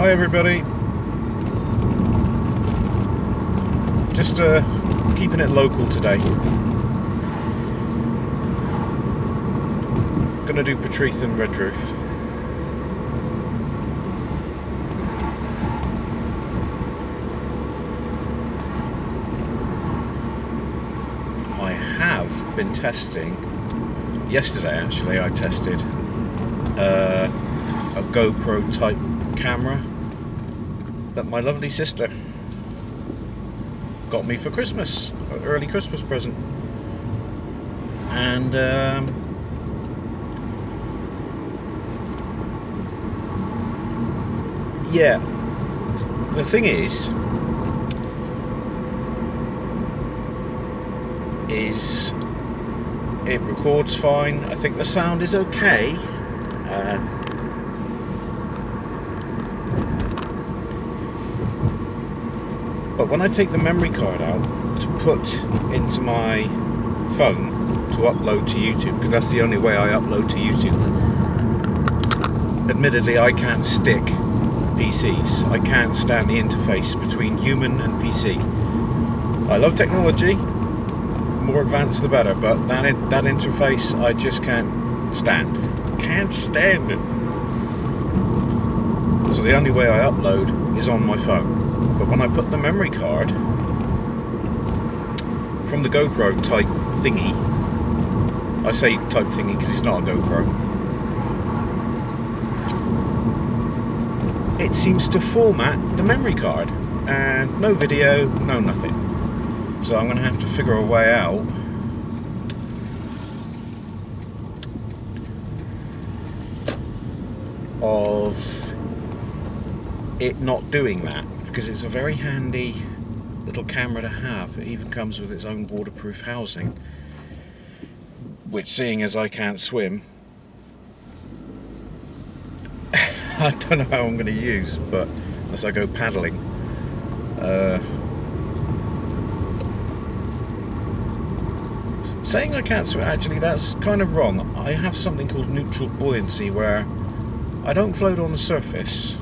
Hi everybody. Just keeping it local today. Gonna do Patrice and Redruth. I have been testing. Yesterday actually I tested a GoPro type camera that my lovely sister got me for Christmas, an early Christmas present, and yeah, the thing is it records fine. I think the sound is okay. But when I take the memory card out to put into my phone to upload to YouTube, because that's the only way I upload to YouTube. Admittedly, I can't stick PCs. I can't stand the interface between human and PC. I love technology, more advanced the better, but that interface I just can't stand. Can't stand it. So the only way I upload is on my phone. But when I put the memory card from the GoPro type thingy, I say type thingy because it's not a GoPro, it seems to format the memory card, and no video, no nothing. So I'm going to have to figure a way out of it not doing that, because it's a very handy little camera to have. It even comes with its own waterproof housing, which, seeing as I can't swim, I don't know how I'm going to use, but as I go paddling. Saying I can't swim, actually that's kind of wrong. I have something called neutral buoyancy, where I don't float on the surface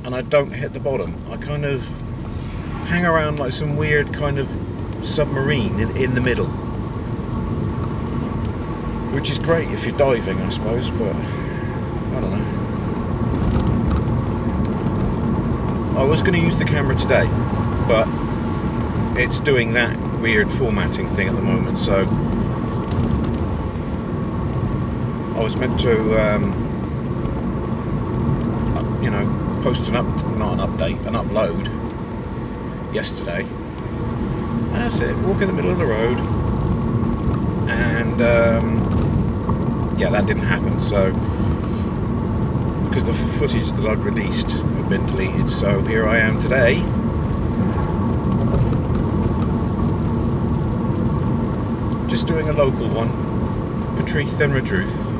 and I don't hit the bottom. I kind of hang around like some weird kind of submarine in the middle, which is great if you're diving, I suppose, but I don't know. I was going to use the camera today, but it's doing that weird formatting thing at the moment, so I was meant to you know, post an upload yesterday. That's it, walk in the middle of the road, and yeah, that didn't happen, so because the footage that I'd released had been deleted, so here I am today just doing a local one, Patrice and Redruth.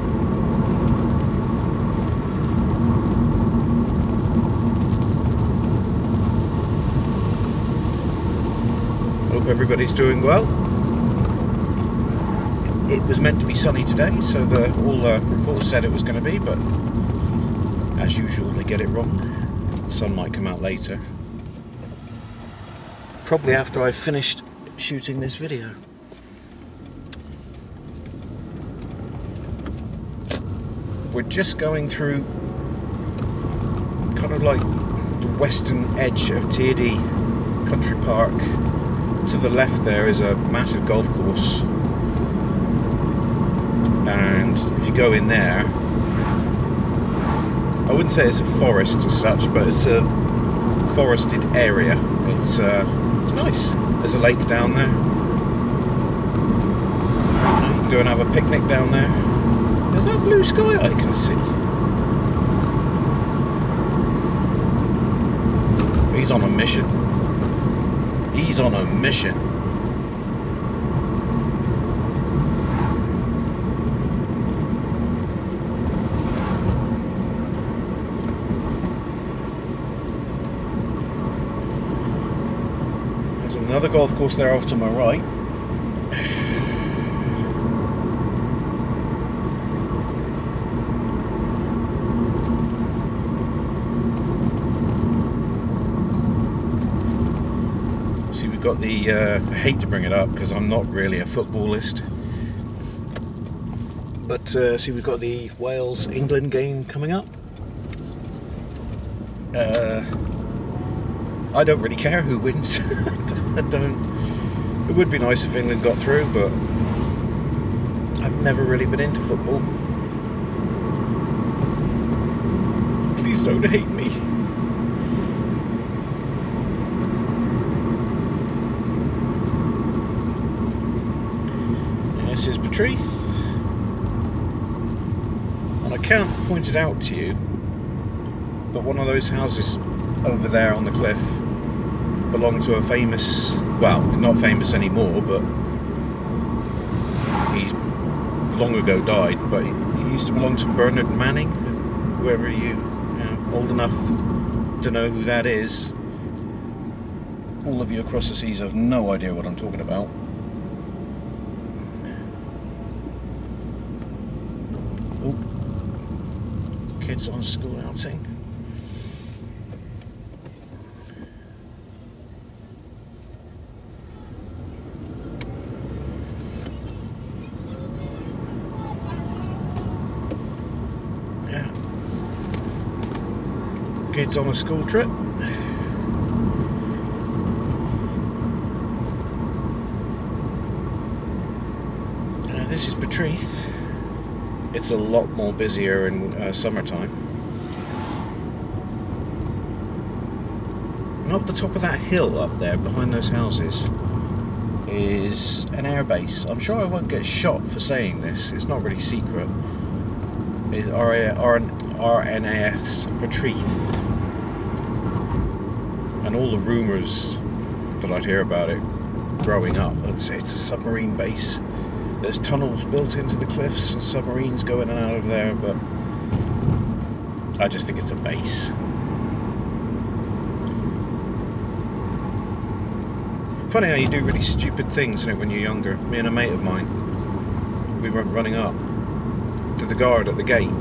Hope everybody's doing well. It was meant to be sunny today, so all reports said it was going to be, but as usual they get it wrong. The sun might come out later, probably after I've finished shooting this video. We're just going through kind of like the western edge of Teardy Country Park. To the left there is a massive golf course, and if you go in there, I wouldn't say it's a forest as such, but it's a forested area. It's nice. There's a lake down there. You can go and have a picnic down there. There's that blue sky I can see. He's on a mission. He's on a mission. There's another golf course there off to my right. got the, I hate to bring it up because I'm not really a footballist, but see, we've got the Wales-England game coming up. I don't really care who wins. I don't. It would be nice if England got through, but I've never really been into football. Please don't hate me. This is Patrice, and I can't point it out to you, but one of those houses over there on the cliff belonged to a famous, well, not famous anymore, but he's long ago died, but he used to belong to Bernard Manning, whoever you know, old enough to know who that is. All of you across the seas have no idea what I'm talking about. Oh, kids on school outing. Yeah. Kids on a school trip. This is Patrice. It's a lot more busier in summertime. And up the top of that hill up there, behind those houses, is an airbase. I'm sure I won't get shot for saying this. It's not really secret. It's RNAS Patrice. And all the rumours that I'd hear about it growing up, it's a submarine base. There's tunnels built into the cliffs and submarines go in and out of there, but I just think it's a base. Funny how you do really stupid things, isn't it, when you're younger. Me and a mate of mine, we went running up to the guard at the gate,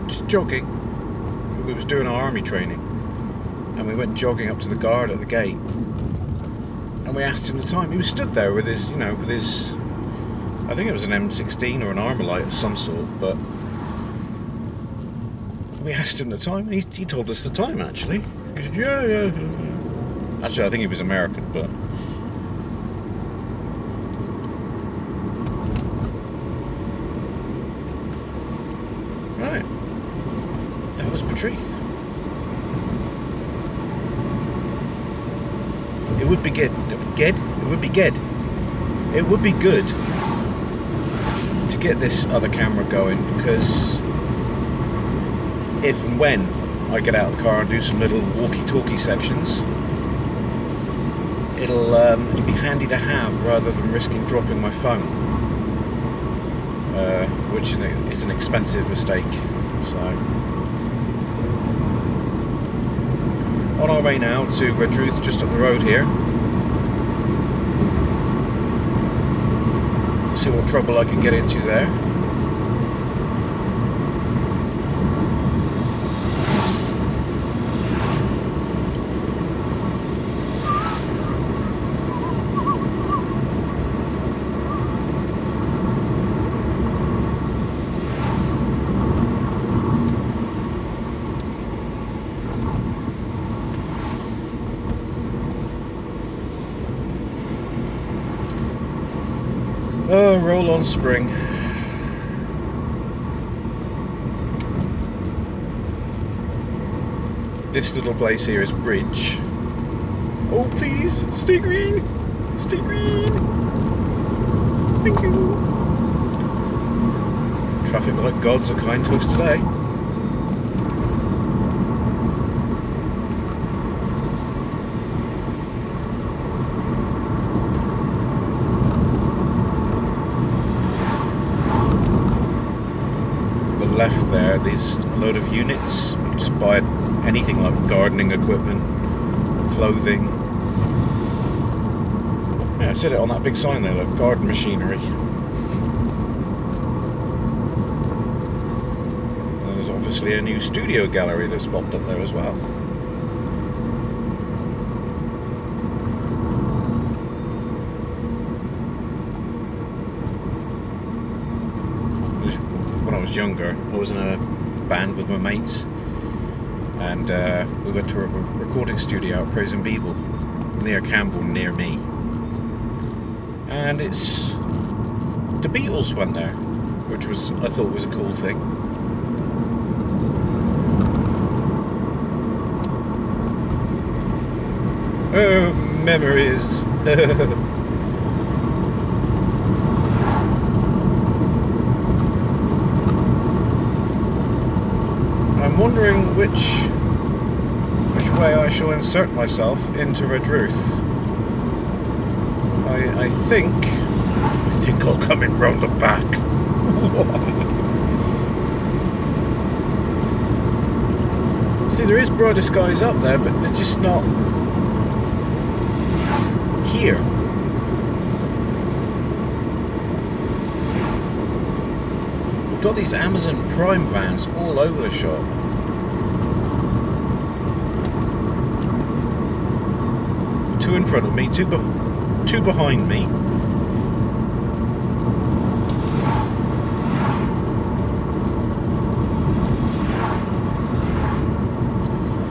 just jogging. We was doing our army training, and we went jogging up to the guard at the gate, and we asked him the time. He was stood there with his, you know, with his, I think it was an M16 or an Armalite of some sort, but we asked him the time, and he told us the time, actually. He said, yeah. Actually, I think he was American, but... Right. That was Patrice. It would be good. It would be good to get this other camera going, because if and when I get out of the car and do some little walkie-talkie sections, it'll be handy to have rather than risking dropping my phone, which is an expensive mistake. So, on our way now to Redruth, just up the road here. See what trouble I can get into there. Oh, roll on spring. This little place here is Bridge. Oh, please, stay green! Stay green! Thank you! Traffic like gods are kind to us today. Left there, there's a load of units. You can just buy anything like gardening equipment, clothing. Yeah, I said it on that big sign there, look, garden machinery. And there's obviously a new studio gallery that's popped up there as well. was younger, I was in a band with my mates, and we went to a recording studio at Praise and Beeble, near Campbell, near me. And it's... the Beatles went there, which was, I thought was a cool thing. Oh, memories. I'm wondering which way I shall insert myself into Redruth. I think I'll come in round the back. See, there is brighter skies up there, but they're just not here. We've got these Amazon Prime vans all over the shop. Two in front of me, two behind me.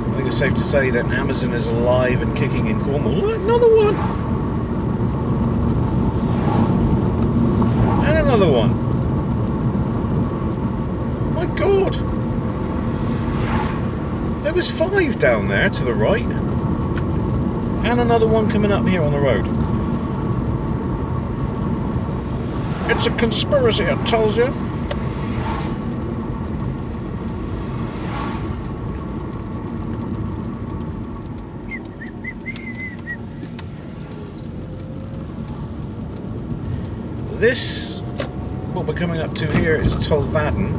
I think it's safe to say that Amazon is alive and kicking in Cornwall. Look, another one! And another one! My God! There was 5 down there to the right. And another one coming up here on the road. It's a conspiracy, it tells you. This, what we're coming up to here, is Tolvaden.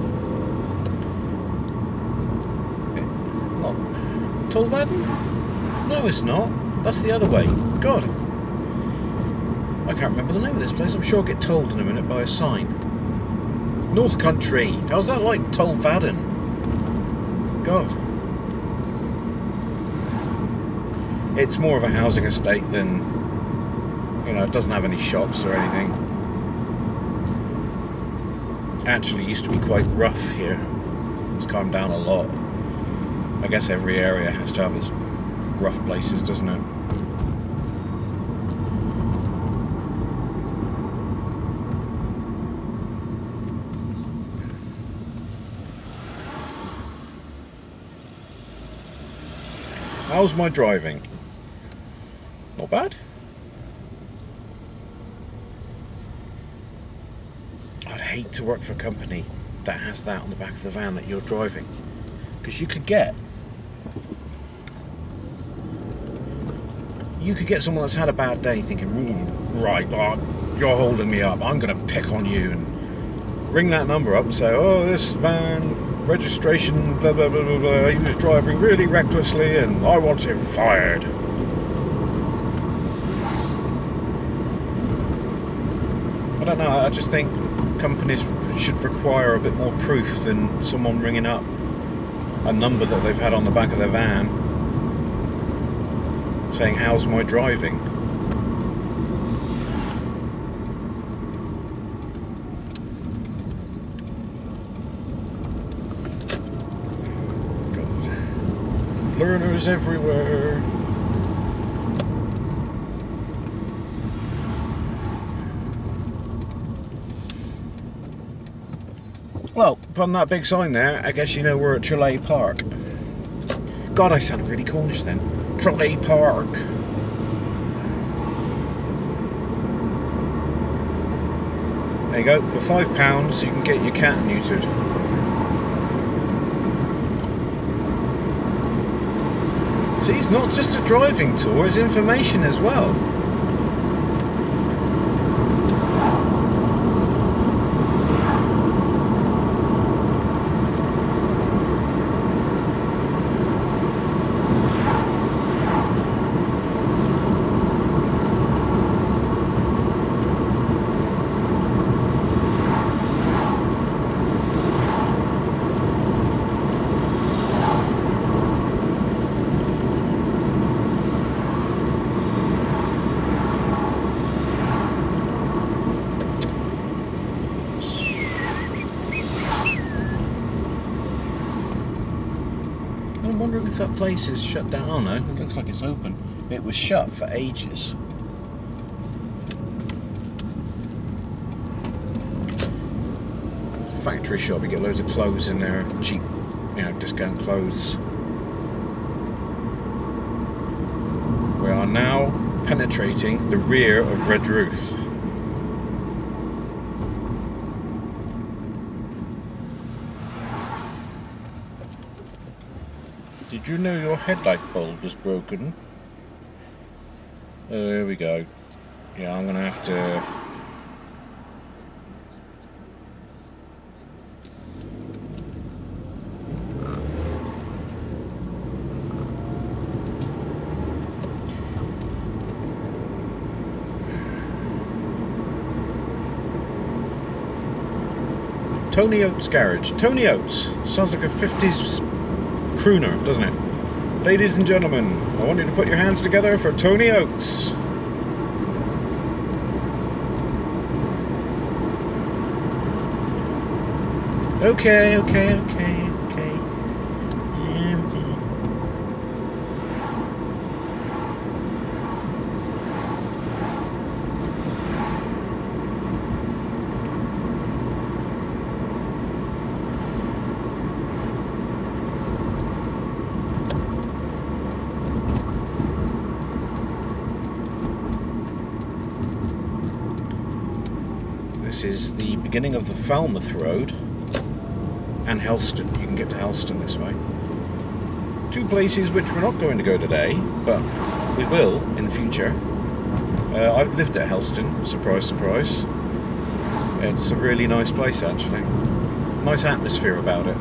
Not Tolvaden? No, it's not. That's the other way. God. I can't remember the name of this place. I'm sure I'll get told in a minute by a sign. North Country. How's that like Tolvaden? God. It's more of a housing estate than... you know, it doesn't have any shops or anything. Actually, it used to be quite rough here. It's calmed down a lot. I guess every area has to have its rough places, doesn't it? How's my driving? Not bad. I'd hate to work for a company that has that on the back of the van that you're driving, because you could get someone that's had a bad day thinking, right, you're holding me up, I'm going to pick on you, and ring that number up and say, oh, this van, registration, blah, blah, blah, blah, blah, he was driving really recklessly and I want him fired. I don't know, I just think companies should require a bit more proof than someone ringing up a number that they've had on the back of their van saying, how's my driving? God. Learners everywhere. Well, from that big sign there, I guess you know we're at Tralee Park. God, I sounded really Cornish then. Tralee Park. There you go, for £5 you can get your cat neutered. See, it's not just a driving tour, it's information as well. I'm wondering if that place is shut down. Oh no, it looks like it's open. It was shut for ages. Factory shop, you get loads of clothes in there, cheap, you know, discount clothes. We are now penetrating the rear of Redruth. Did you know your headlight bulb was broken? Oh, here we go. Yeah, I'm gonna have to... Tony Oates Garage. Tony Oates. Sounds like a 50s crooner, doesn't it? Ladies and gentlemen, I want you to put your hands together for Tony Oates. Okay. This is the beginning of the Falmouth Road and Helston. You can get to Helston this way. Two places which we're not going to go today, but we will in the future. I've lived at Helston, surprise, surprise. It's a really nice place actually. Nice atmosphere about it.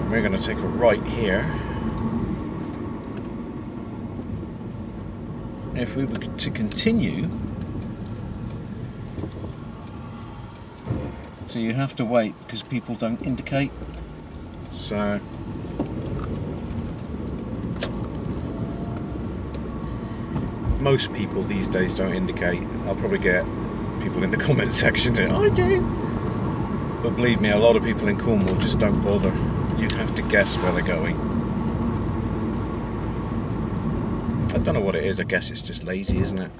We're going to take a right here. If we were to continue, so you have to wait because people don't indicate. So most people these days don't indicate. I'll probably get people in the comment section saying, I do. But believe me, a lot of people in Cornwall just don't bother. You have to guess where they're going. I don't know what it is, I guess it's just lazy, isn't it?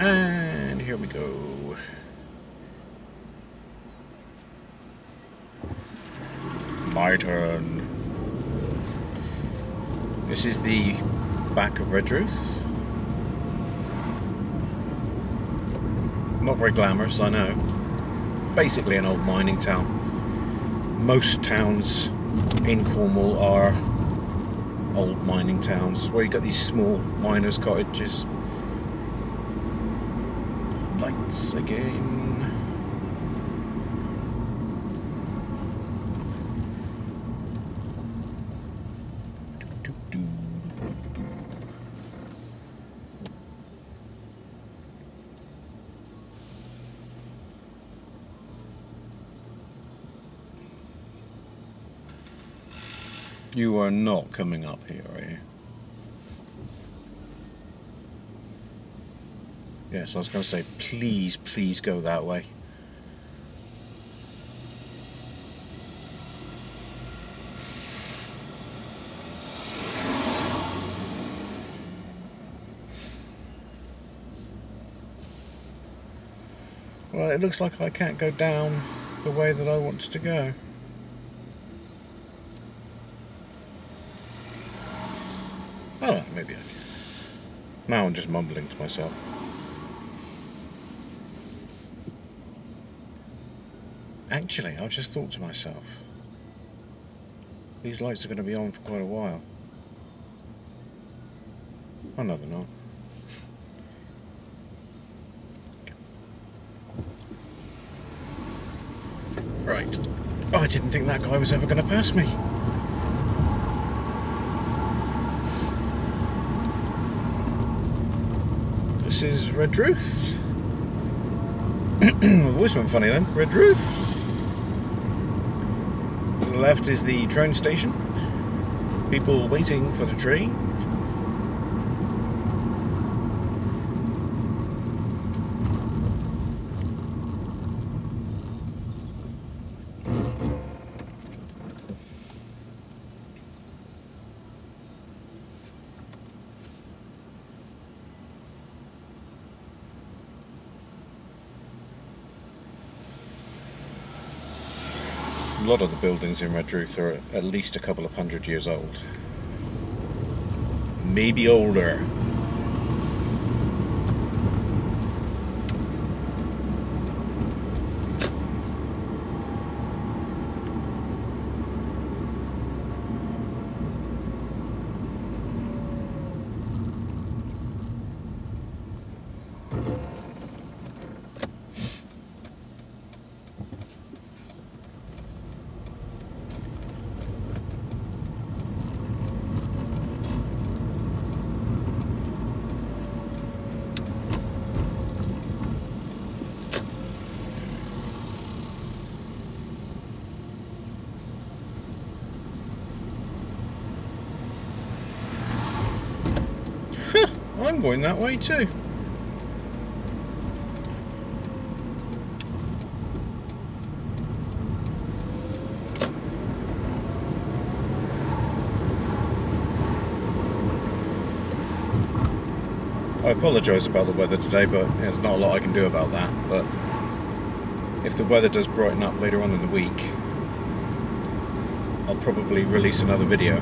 And here we go. My turn. This is the back of Redruth. Not very glamorous, I know. Basically an old mining town. Most towns in Cornwall are old mining towns where you got these small miners' cottages. Lights again. You are not coming up here, are you? Yes, I was going to say, please, please go that way. Well, it looks like I can't go down the way that I wanted to go. Oh, maybe I can. Now I'm just mumbling to myself. Actually, I just thought to myself, these lights are going to be on for quite a while. Oh no, they're not. Right. Oh, I didn't think that guy was ever going to pass me. This is Redruth. My voice went funny then. Redruth. To the left is the train station. People waiting for the train. A lot of the buildings in Redruth are at least a couple of 100 years old. Maybe older. I'm going that way too. I apologise about the weather today, but there's not a lot I can do about that. But if the weather does brighten up later on in the week, I'll probably release another video.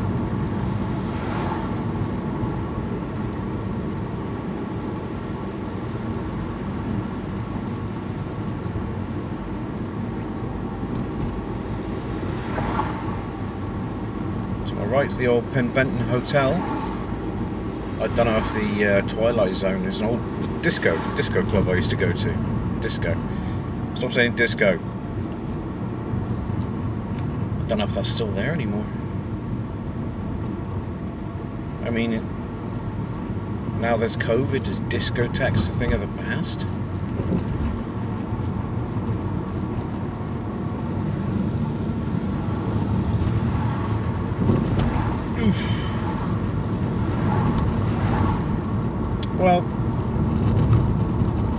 Right, it's the old Penventon Hotel. I don't know if the Twilight Zone is an old disco club I used to go to. Disco. Stop saying disco. I don't know if that's still there anymore. I mean, now there's COVID, is discotheques a thing of the past? Well,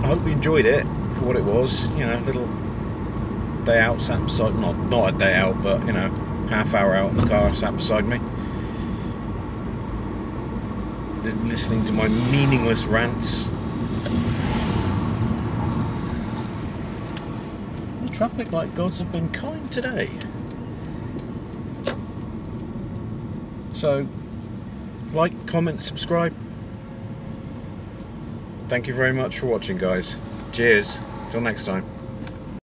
I hope you enjoyed it for what it was. You know, a little day out, sat beside, not a day out, but you know, half hour out in the car, sat beside me, listening to my meaningless rants. The traffic light gods have been kind today. So, like, comment, subscribe. Thank you very much for watching, guys. Cheers. Till next time.